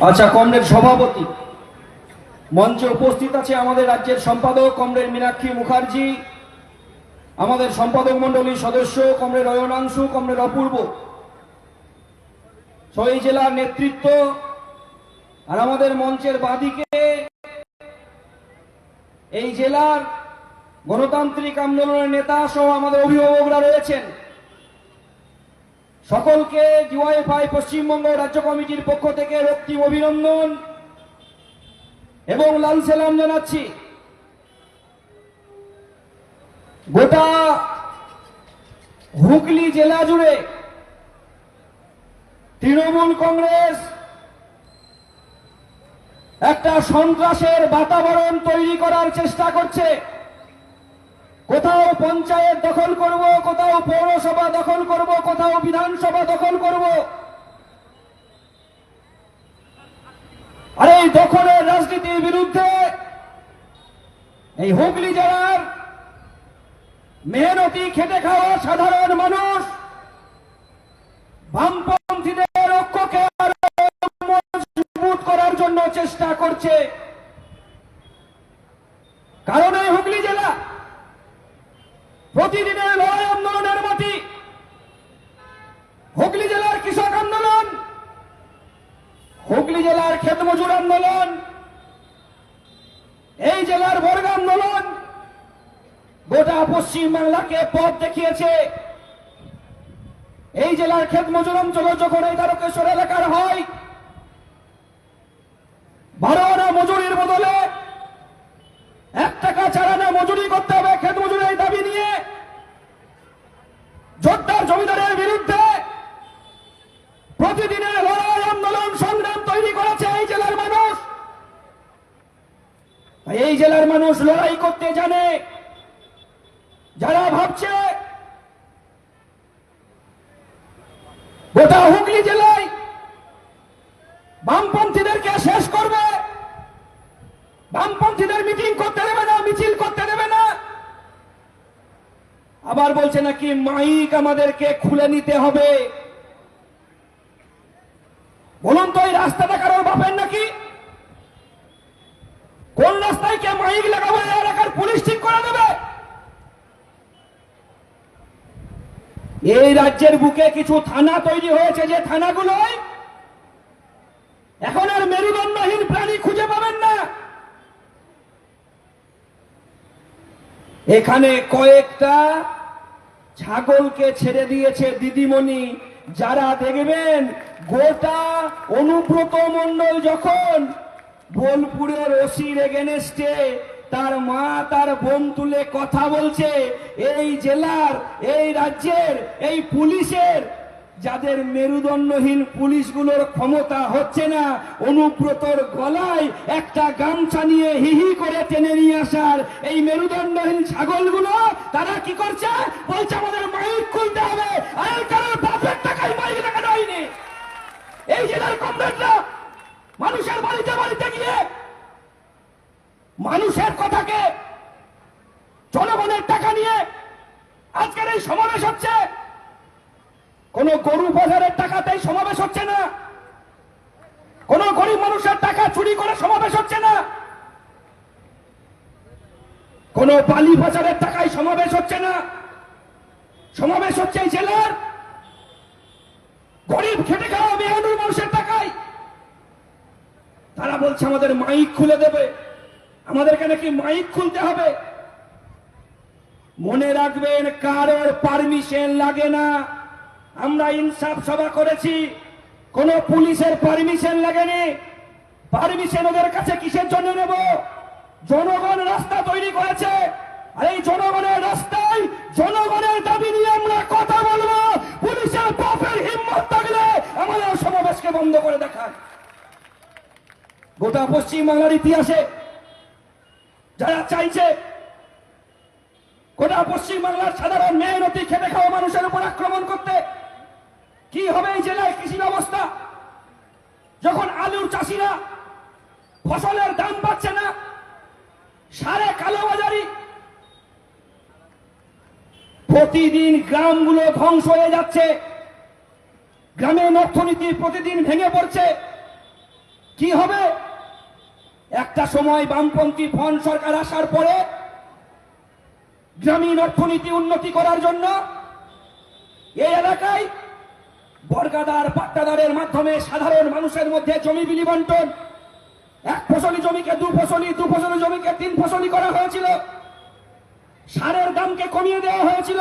আচ্ছা, কমরেড সভাপতি মঞ্চে উপস্থিত আছে আমাদের রাজ্যের সম্পাদক কমরেড মীনাক্ষী মুখার্জি, আমাদের সম্পাদক মণ্ডলীর সদস্য কমরেড অয়নাংশু, কমরেড অপূর্ব, ছয় জেলার নেতৃত্ব, আর আমাদের মঞ্চের বাঁদিকে এই জেলার গণতান্ত্রিক আন্দোলনের নেতা সহ আমাদের অভিভাবকরা রয়েছেন। সকলকে ডিওয়াইএফআই পশ্চিমবঙ্গ রাজ্য কমিটির পক্ষ থেকে রক্তিম অভিনন্দন এবং লাল সালাম জানাচ্ছি। গোটা হুগলি জেলা জুড়ে তৃণমূল কংগ্রেস একটা সন্ত্রাসের বাতাবরণ তৈরি করার চেষ্টা করছে। কোথাও পঞ্চায়েত দখল করব, কোথাও পৌরসভা দখল করব, কোথাও বিধানসভা দখল করব। আর এই দখলের রাজনীতির বিরুদ্ধে এই হুগলি জেলার মেহনতি খেটে খাওয়া সাধারণ মানুষ বামপন্থীদের ঐক্যকে মজবুত করার জন্য চেষ্টা করছে। কারণ এই হুগলি জেলা প্রতিদিনের লড়াই আন্দোলনের মাটি। হুগলি জেলার কৃষক আন্দোলন, হুগলি জেলার ক্ষেত মজুর আন্দোলন, এই জেলার বর্গ আন্দোলন গোটা পশ্চিম বাংলাকে পথ দেখিয়েছে। এই জেলার ক্ষেত মজুর অঞ্চল যখন এই তারকেশ্বর এলাকার হয়, 12 আনা মজুরির বদলে 1 টাকা 4 আনা মজুরি করতে হবে ক্ষেত মজুরের দাবি নিয়ে জোরদার জমিদারের বিরুদ্ধে প্রতিদিনের লড়াই আন্দোলন সংগ্রাম তৈরি করেছে এই জেলার মানুষ। এই জেলার মানুষ লড়াই করতে জানে। যারা ভাবছে গোটা হুগলি জেলায় বামপন্থীদেরকে শেষ করবে, বামপন্থীদের মিটিং করতে দেবে না, মিছিল করতে দেবে না, আবার বলছে নাকি মাইক আমাদেরকে খুলে নিতে হবে। বলুন তো, এই রাস্তাটা কারোর বাপের নাকি? কোন রাস্তায় কে মাইক লাগাবো এলাকার পুলিশ ঠিক করে দেবে? এই রাজ্যের বুকে কিছু থানা তৈরি হয়েছে, যে থানাগুলোয় এখন আর মেরুদণ্ডহীন প্রাণী খুঁজে পাবেন না। এখানে কয়েকটা ছাগলকে ছেড়ে দিয়েছে দিদিমণি, যারা দেখবেন গোটা অনুব্রত মণ্ডল যখন বোলপুরের ওসির এগেনস্টে তার মা তার বোন তুলে কথা বলছে, এই জেলার, এই রাজ্যের, এই পুলিশের যাদের মেরুদণ্ডহীন পুলিশগুলোর ক্ষমতা হচ্ছে না, অনুব্রতর গলায় একটা গামছা নিয়ে হিহি করে টেনে নিয়ে আসার এই মেরুদণ্ডহীন ছাগলগুলো তারা কি করছে? বলছে আমাদের মাইক খুলতে হবে। আর কারোর বাপের টাকায় মাইক লাগানো হয়নি। এই জেলার কমরেডরা মানুষের বাড়িতে বাড়িতে গিয়ে মানুষের কথাকে, জনগণের টাকা নিয়ে আজকের এই সমাবেশ হচ্ছে। কোন গরু বাজারের টাকাতেই সমাবেশ হচ্ছে না, কোন গরিব মানুষের টাকা চুরি করে সমাবেশ হচ্ছে না, কোন বালি বাজারের টাকায় সমাবেশ হচ্ছে না। সমাবেশ হচ্ছে এই জেলার গরিব খেটে খাওয়া মেহনতি মানুষের টাকায়। তারা বলছে আমাদের মাইক খুলে দেবে, আমাদেরকে নাকি মাইক খুলতে হবে। মনে রাখবেন, কারোর পারমিশন লাগে না। আমরা ইনসাফ সভা করেছি, কোন পুলিশের পারমিশন লাগেনি। পারমিশন ওদের কাছে কিসের জন্য নেব? জনগণ রাস্তা তৈরি করেছে, আর এই জনগণের রাস্তায় জনগণের দাবি নিয়ে আমরা কথা বলবো। পুলিশের বাপের হিম্মত থাকলে আমাদের সমাবেশকে বন্ধ করে দেখান। গোটা পশ্চিম বাংলার ইতিহাসে যারা চাইছে গোটা পশ্চিম বাংলার সাধারণ মেহনতি খেটে খাওয়া মানুষের উপর আক্রমণ করতে, কি হবে এই জেলায় কৃষি ব্যবস্থা? যখন আলুর চাষিরা ফসলের দাম পাচ্ছে না, সারে কালোবাজারি, প্রতিদিন গ্রামগুলো ধ্বংস হয়ে যাচ্ছে, গ্রামের অর্থনীতি প্রতিদিন ভেঙে পড়ছে। কি হবে? একটা সময় বামপন্থী ফন সরকার আসার পরে গ্রামীণ অর্থনীতি উন্নতি করার জন্য এই এলাকায় বর্গাদার পাট্টাদারের মাধ্যমে সাধারণ মানুষের মধ্যে জমি বিলি বন্টন, এক ফসলি জমিকে দু ফসলি, দু ফসলি জমিকে তিন ফসলি করা হয়েছিল, সারের দামকে কমিয়ে দেওয়া হয়েছিল।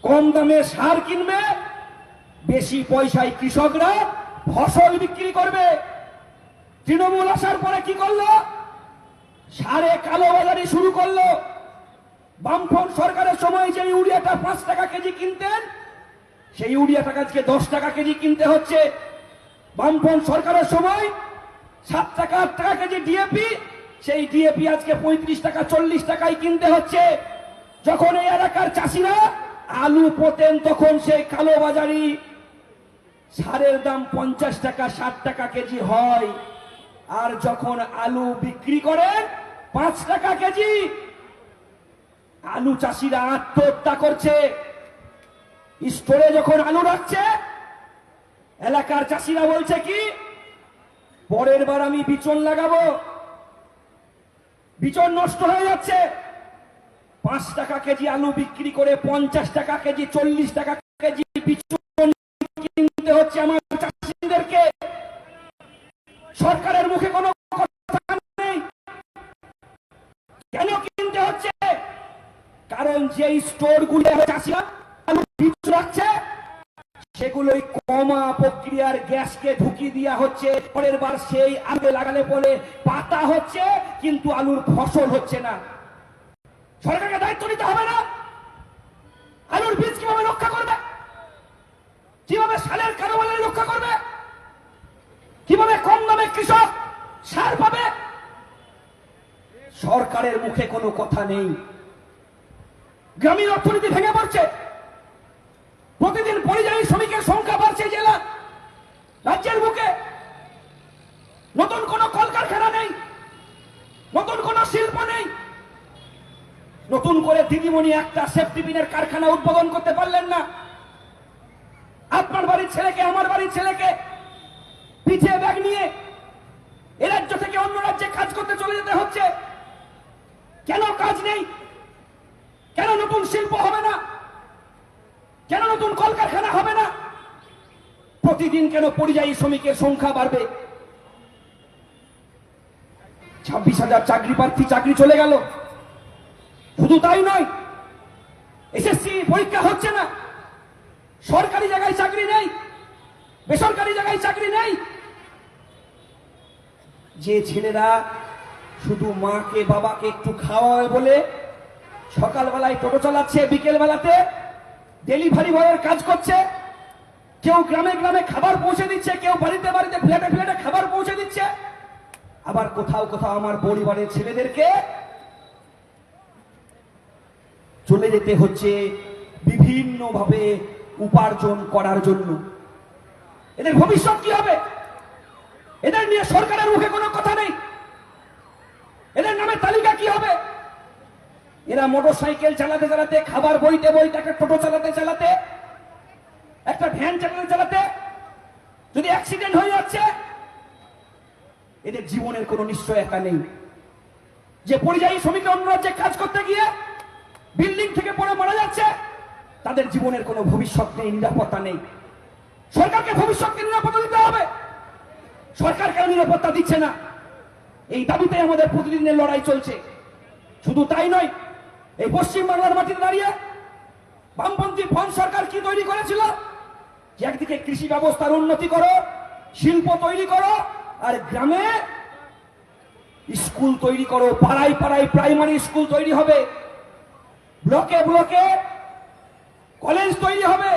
কম দামে সার কিনবে, বেশি পয়সায় কৃষকরা ফসল বিক্রি করবে। তৃণমূল আসার পরে কি করলো? সারে কালোবাজারি শুরু করলো। বামফ্রন্ট সরকারের সময় যে ইউরিয়াটা 5 টাকা কেজি কিনতেন, সেই ইউরিয়াটা আজকে 10 টাকা কেজি কিনতে হচ্ছে। বামফ্রন্ট সরকারের সময় 7 টাকা 8 টাকা কেজি ডিএপি, সেই ডিএপি আজকে 35 টাকা 40 টাকায় কিনতে হচ্ছে। যখন এই এলাকার চাষিরা আলু পোতেন তখন সেই কালোবাজারি সারের দাম 50 টাকা 60 টাকা কেজি হয়, আর যখন আলু বিক্রি করেন 5 টাকা কেজি, আলু চাষিরা আত্মহত্যা করছে। স্টোরে যখন আলু রাখছে, এলাকার চাষিরা বলছে কি, পরের বার আমি বিচন লাগাবো, বিচন নষ্ট হয়ে যাচ্ছে। 5 টাকা কেজি আলু বিক্রি করে 50 টাকা কেজি 40 টাকা কেজি বিচন কিনতে হচ্ছে আমার চাষিদেরকে। সরকারের মুখে কোনো কথা নেই। কেন কিনতে হচ্ছে? কারণ যে স্টোরগুলো চাষিরা আলু বীজ রাখছে, সেগুলোই কমা প্রক্রিয়ার গ্যাসকে ঢুকিয়ে দেওয়া হচ্ছে। পরের বার সেই আলু লাগালে বলে পাতা হচ্ছে, কিন্তু আলুর ফসল হচ্ছে না। সরকারকে দায়িত্ব নিতে হবে না? আলুর বীজ কিভাবে রক্ষা করবে? কিভাবে সারের কারবারে রক্ষা করবে? কিভাবে কম দামে কৃষক সার পাবে? সরকারের মুখে কোনো কথা নেই। গ্রামীণ অর্থনীতি ভেঙে পড়ছে। প্রতিদিন পরিযায়ী শ্রমিকের সংখ্যা বাড়ছে জেলা রাজ্যের বুকে। নতুন কোন কলকারখানা নেই, নতুন কোন শিল্প নেই। নতুন করে দিদিমণি একটা সেফটি পিনের কারখানা উদ্বোধন করতে পারলেন না। আপনার বাড়ির ছেলেকে, আমার বাড়ির ছেলেকে পিঠে ব্যাগ নিয়ে এ রাজ্য থেকে অন্য রাজ্যে কাজ করতে চলে যেতে হচ্ছে। কেন কাজ নেই? কেন নতুন শিল্প হবে না? কেন নতুন কলকারখানা হবে না? প্রতিদিন কেন পরিযায়ী শ্রমিকের সংখ্যা বাড়বে? 26,000 চাকরি প্রার্থী চাকরি চলে গেল। শুধু তাই নয়, এসএসসি পরীক্ষা হচ্ছে না। সরকারি জায়গায় চাকরি নেই, বেসরকারি জায়গায় চাকরি নেই। যে ছেলেরা শুধু মাকে বাবাকে একটু খাওয়াবে বলে সকালবেলায় টোটো চালাচ্ছে, বিকেল বেলাতে ডেলিভারি বয়ের কাজ করছে, কেউ গ্রামে গ্রামে খাবার পৌঁছে দিচ্ছে, কেউ বাড়িতে বাড়িতে ফ্ল্যাটে ফ্ল্যাটে খাবার পৌঁছে দিচ্ছে। আবার কোথাও কোথাও আমার পরিবারের ছেলেদেরকে চলে যেতে হচ্ছে বিভিন্ন ভাবে উপার্জন করার জন্য। এদের ভবিষ্যৎ কি হবে? এদের নিয়ে সরকারের মুখে কোনো কথা নেই। এদের নামে তালিকা কি হবে? এরা মোটরসাইকেল চালাতে চালাতে, খাবার বইতে বইতে, একটা টোটো চালাতে চালাতে, একটা ভ্যান চালাতে চালাতে যদি অ্যাক্সিডেন্ট হয়ে যাচ্ছে, এদের জীবনের কোনো নিশ্চয়তা নেই। যে পরিযায়ী শ্রমিক অন্য রাজ্যে কাজ করতে গিয়ে বিল্ডিং থেকে পড়ে মারা যাচ্ছে, তাদের জীবনের কোনো ভবিষ্যৎ নেই, নিরাপত্তা নেই। সরকারকে ভবিষ্যৎকে নিরাপত্তা দিতে হবে। সরকার কেন নিরাপত্তা দিচ্ছে না? এই দাবিতে আমাদের প্রতিদিনের লড়াই চলছে। শুধু তাই নয়, এই পশ্চিম বাংলার মাটিতে দাঁড়িয়ে বামপন্থী ফন সরকার কি তৈরি করেছিল? যে একদিকে কৃষি ব্যবস্থার উন্নতি করো, শিল্প তৈরি করো, আর গ্রামে স্কুল তৈরি করো। পাড়ায় পাড়ায় প্রাইমারি স্কুল তৈরি হবে, ব্লকে ব্লকে কলেজ তৈরি হবে,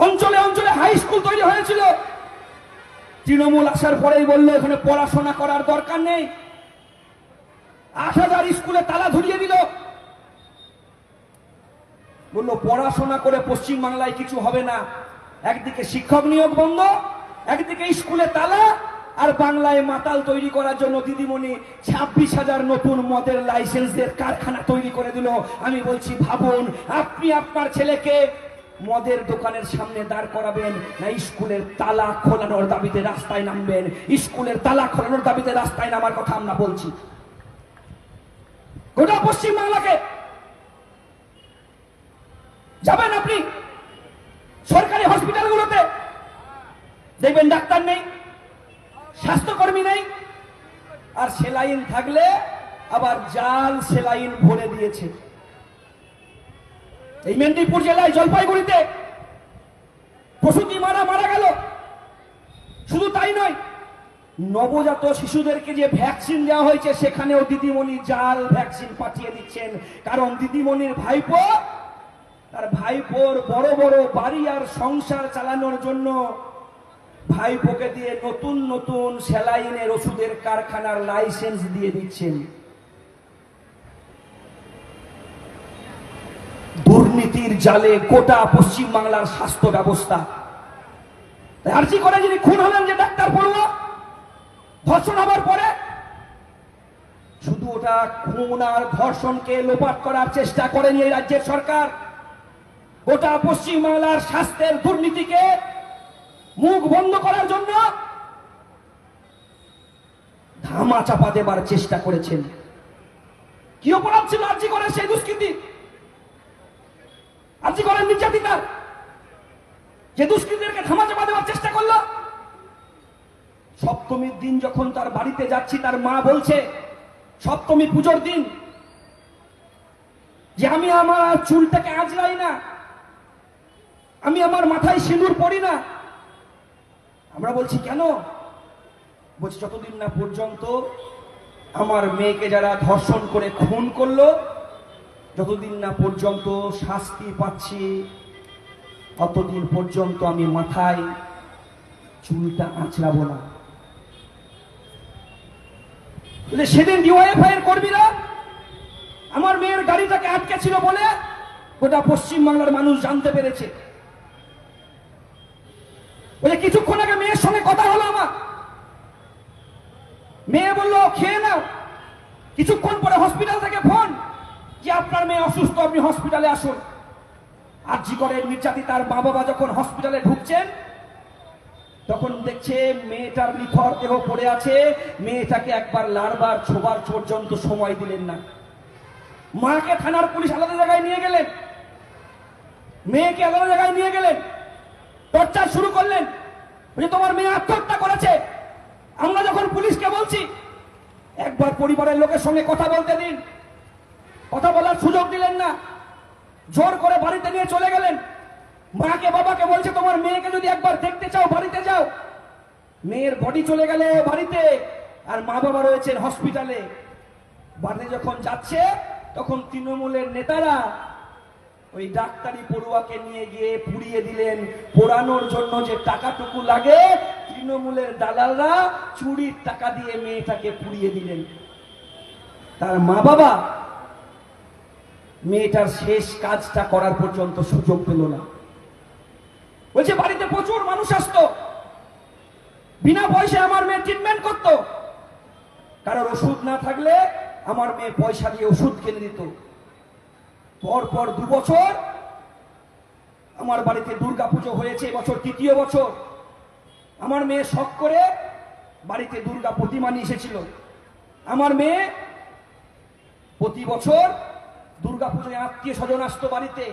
অঞ্চলে অঞ্চলে হাই স্কুল তৈরি হয়েছিল। তৃণমূল আসার পরেই বললো এখানে পড়াশোনা করার দরকার নেই। 8,000 স্কুলে তালা ধরিয়ে দিল। বললো পড়াশোনা করে পশ্চিম বাংলায় কিছু হবে না। একদিকে শিক্ষক নিয়োগ বন্ধ, একদিকে স্কুলে তালা, আর বাংলায় মাতাল তৈরি করার জন্য দিদিমণি 26,000 নতুন মদের লাইসেন্সের কারখানা তৈরি করে দিল। আমি বলছি ভাবুন, আপনি আপনার ছেলেকে মদের দোকানের সামনে দাঁড় করাবেন, না স্কুলের তালা খোলানোর দাবিতে রাস্তায় নামবেন? স্কুলের তালা খোলানোর দাবিতে রাস্তায় নামার কথা আমরা বলছি। গোটা পশ্চিম বাংলাকে যাবেন আপনি সরকারি হসপিটালগুলোতে, দেখবেন ডাক্তার নেই, স্বাস্থ্যকর্মী নেই, আর সেলাইন থাকলে আবার জাল সেলাইন ভরে দিয়েছে। এই মেদিনীপুর জেলায় জলপাইগুড়িতে প্রসূতি মারা গেল। শুধু তাই নয়, নবজাত শিশুদেরকে যে ভ্যাকসিন দেওয়া হয়েছে সেখানেও দিদিমণি জাল ভ্যাকসিন পাঠিয়ে দিচ্ছেন। কারণ দিদিমণির ভাইপো, তার ভাইপোর বড় বড় বাড়ি আর সংসার চালানোর জন্য ভাইপোকে দিয়ে নতুন নতুন সেলাইনের ওষুধের কারখানার লাইসেন্স দিয়ে দিচ্ছেন। দুর্নীতির জালে গোটা পশ্চিম বাংলার স্বাস্থ্য ব্যবস্থা। আরজি করে যিনি খুন হলেন, যে ডাক্তার পড়ল, ধর্ষণ হবার পরে শুধু ওটা খুন আর ধর্ষণকে লোপাট করার চেষ্টা করেনি এই রাজ্যের সরকার, গোটা পশ্চিম বাংলার স্বাস্থ্যের দুর্নীতিকে মুখ বন্ধ করার জন্য ধামা চাপা দেবার চেষ্টা করেছেন। কি অপরাধ ছিল আরজি করে সেই দুষ্কৃতী, আরজি করেন নির্যাতিতার, যে দুষ্কৃতীদেরকে ধামা চাপা দেওয়ার চেষ্টা করলো? সপ্তমীর দিন যখন তার বাড়িতে যাচ্ছি, তার মা বলছে সপ্তমী পুজোর দিন যে আমি আমার চুলটাকে আঁচড়াই না, আমি আমার মাথায় সিঁদুর পরি না। আমরা বলছি কেন? বলছি যতদিন না পর্যন্ত আমার মেয়েকে যারা ধর্ষণ করে খুন করলো, যতদিন না পর্যন্ত শাস্তি পাচ্ছি, ততদিন পর্যন্ত আমি মাথায় চুলটা আঁচড়াবো না। সেদিন ডিওয়াইএফআই এর কর্মীরা আমার মেয়ের গাড়িটাকে আটকে ছিল বলে গোটা পশ্চিম বাংলার মানুষ জানতে পেরেছে। বলে কিছুক্ষণ আগে মেয়ের সঙ্গে কথা হলো আমার, মেয়ে বললো খেয়ে নাও। কিছুক্ষণ পরে হসপিটাল থেকে ফোন যে আপনার মেয়ে অসুস্থ, আপনি হসপিটালে আসুন। আরজি করে নির্যাতিতার মা বাবা যখন হসপিটালে ঢুকছেন, তখন দেখছে মেয়েটার নিথর দেহ পড়ে আছে। মেয়েটাকে একবার লাড়বার ছোবার পর্যন্ত সময় দিলেন না। মাকে থানার পুলিশ আলাদা জায়গায় নিয়ে গেলেন, মেয়েকে আলাদা জায়গায় নিয়ে গেলেন, টর্চার শুরু করলেন যে তোমার মেয়ে আত্মহত্যা করেছে। আমরা যখন পুলিশকে বলছি একবার পরিবারের লোকের সঙ্গে কথা বলতে দিন, কথা বলার সুযোগ দিলেন না, জোর করে বাড়িতে নিয়ে চলে গেলেন। মাকে বাবাকে বলছে তোমার মেয়েকে যদি একবার দেখতে চাও বাড়িতে যাও। মেয়ের বডি চলে গেল বাড়িতে, আর মা বাবা রয়েছেন হসপিটালে। বাড়িতে যখন যাচ্ছে তখন তৃণমূলের নেতারা ওই ডাক্তারি পড়ুয়াকে নিয়ে গিয়ে পুড়িয়ে দিলেন। পোড়ানোর জন্য যে টাকাটুকু লাগে, তৃণমূলের দালালরা চুরির টাকা দিয়ে মেয়েটাকে পুড়িয়ে দিলেন। তার মা বাবা মেয়েটার শেষ কাজটা করার পর্যন্ত সুযোগ পেল না। বলছে বাড়িতে প্রচুর মানুষ আসতো, বিনা পয়সায় আমার মেয়ে ট্রিটমেন্ট করত। কারোর ওষুধ না থাকলে আমার মেয়ে পয়সা দিয়ে ওষুধ কিনে দিত। পর 2 বছর আমার বাড়িতে দুর্গাপুজো হয়েছে, এবছর 3য় বছর। আমার মেয়ে শখ করে বাড়িতে দুর্গা প্রতিমা নিয়ে এসেছিল। আমার মেয়ে প্রতি বছর দুর্গাপুজোয় আত্মীয় স্বজন আসতো বাড়িতে,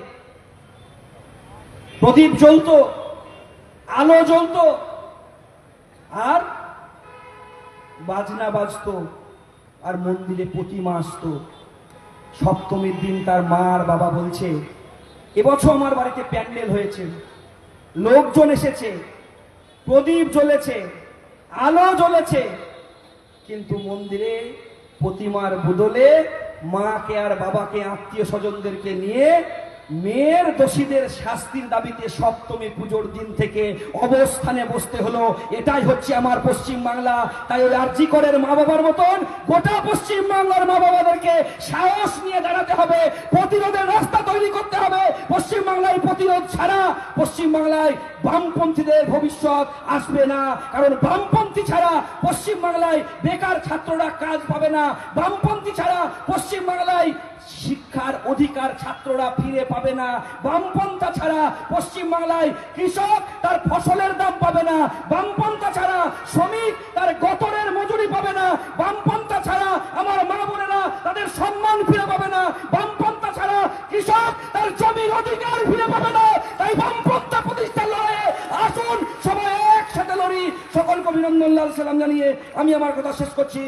প্রদীপ জ্বলতো, আলো জ্বলতো, আর বাজনা বাজতো, আর মন্দিরে প্রতিমা আসতো। সপ্তমীর দিন তার মা আর বাবা বলছে এবছর আমার বাড়িতে প্যান্ডেল হয়েছে, লোকজন এসেছে, প্রদীপ জ্বলেছে, আলো জ্বলেছে, কিন্তু মন্দিরে প্রতিমার বদলে মাকে আর বাবাকে আত্মীয় স্বজনদেরকে নিয়ে মেয়ের দোষীদের শাস্তির দাবিতে সপ্তমী পুজোর দিন থেকে অবস্থানে বসতে হলো। এটাই হচ্ছে আমার পশ্চিম বাংলা। তাই ওই আরজি করের মা বাবার মতন গোটা পশ্চিম বাংলার মা বাবাদেরকে সাহস নিয়ে দাঁড়াতে হবে, প্রতিরোধের রাস্তা তৈরি করতে হবে। পশ্চিম বাংলায় প্রতিরোধ ছাড়া পশ্চিম বাংলায় বামপন্থীদের ভবিষ্যৎ আসবে না। কারণ বামপন্থী ছাড়া পশ্চিম বাংলায় বেকার ছাত্ররা কাজ পাবে না, বামপন্থী ছাড়া পশ্চিম বাংলায় শিক্ষার অধিকার ছাত্ররা ফিরে পাবে না। বামপন্থা ছাড়া পশ্চিমবাংলায় কৃষক তার ফসলের দাম পাবে না, বামপন্থা ছাড়া শ্রমিক তার গতরের মজুরি পাবে না, বামপন্থা ছাড়া আমার মা বোনেরা তাদের সম্মান ফিরে পাবে না, বামপন্থা ছাড়া কৃষক তার জমির অধিকার ফিরে পাবে না। তাই বামপন্থা প্রতিষ্ঠার লড়াইয়ে আসুন সবাই একসাথে লড়ি। সকলকে অভিনন্দন, লাল সালাম জানিয়ে আমি আমার কথা শেষ করছি।